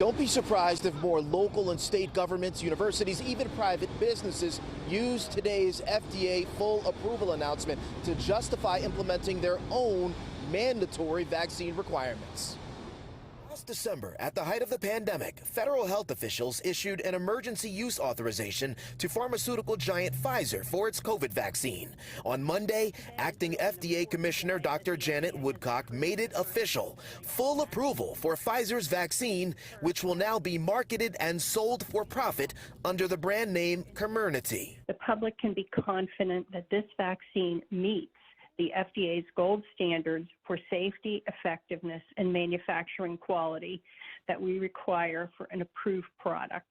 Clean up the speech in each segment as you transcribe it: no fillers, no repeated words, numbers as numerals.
Don't be surprised if more local and state governments, universities, even private businesses use today's FDA full approval announcement to justify implementing their own mandatory vaccine requirements. Last December, at the height of the pandemic, federal health officials issued an emergency use authorization to pharmaceutical giant Pfizer for its COVID vaccine. On Monday, acting FDA Commissioner Dr. Janet Woodcock made it official. Full approval for Pfizer's vaccine, which will now be marketed and sold for profit under the brand name Comirnaty. The public can be confident that this vaccine meets the FDA's gold standards for safety, effectiveness, and manufacturing quality that we require for an approved product.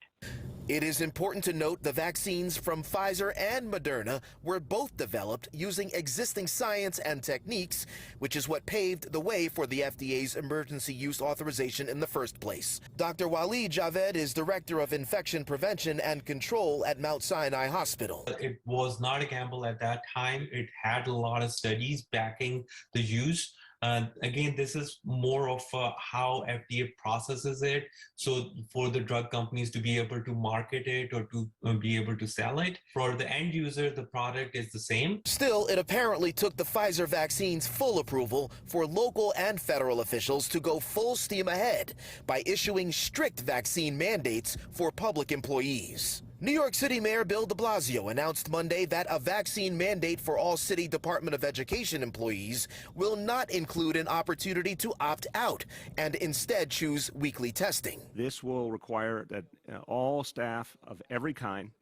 It is important to note the vaccines from Pfizer and Moderna were both developed using existing science and techniques, which is what paved the way for the FDA's emergency use authorization in the first place. Dr. Waleed Javed is Director of Infection Prevention and Control at Mount Sinai Hospital. It was not a gamble at that time. It had a lot of studies backing the use. Again, this is more of how FDA processes it. So for the drug companies to be able to market it or to be able to sell it, for the end user, the product is the same. Still, it apparently took the Pfizer vaccine's full approval for local and federal officials to go full steam ahead by issuing strict vaccine mandates for public employees. New York City Mayor Bill de Blasio announced Monday that a vaccine mandate for all City Department of Education employees will not include an opportunity to opt out and instead choose weekly testing. This will require that all staff of every kind,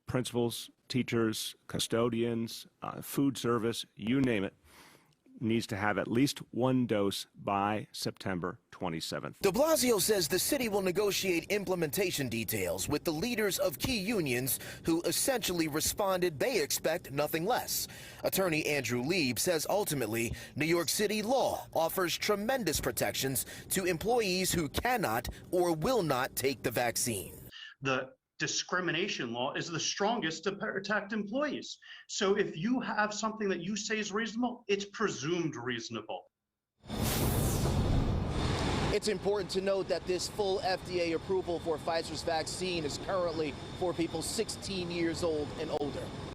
principals, teachers, custodians, food service, you name it, needs to have at least one dose by September 27th. De Blasio says the city will negotiate implementation details with the leaders of key unions who essentially responded they expect nothing less. Attorney Andrew Lieb says ultimately New York City law offers tremendous protections to employees who cannot or will not take the vaccine. The discrimination law is the strongest to protect employees. So if you have something that you say is reasonable, it's presumed reasonable. It's important to note that this full FDA approval for Pfizer's vaccine is currently for people 16 years old and older.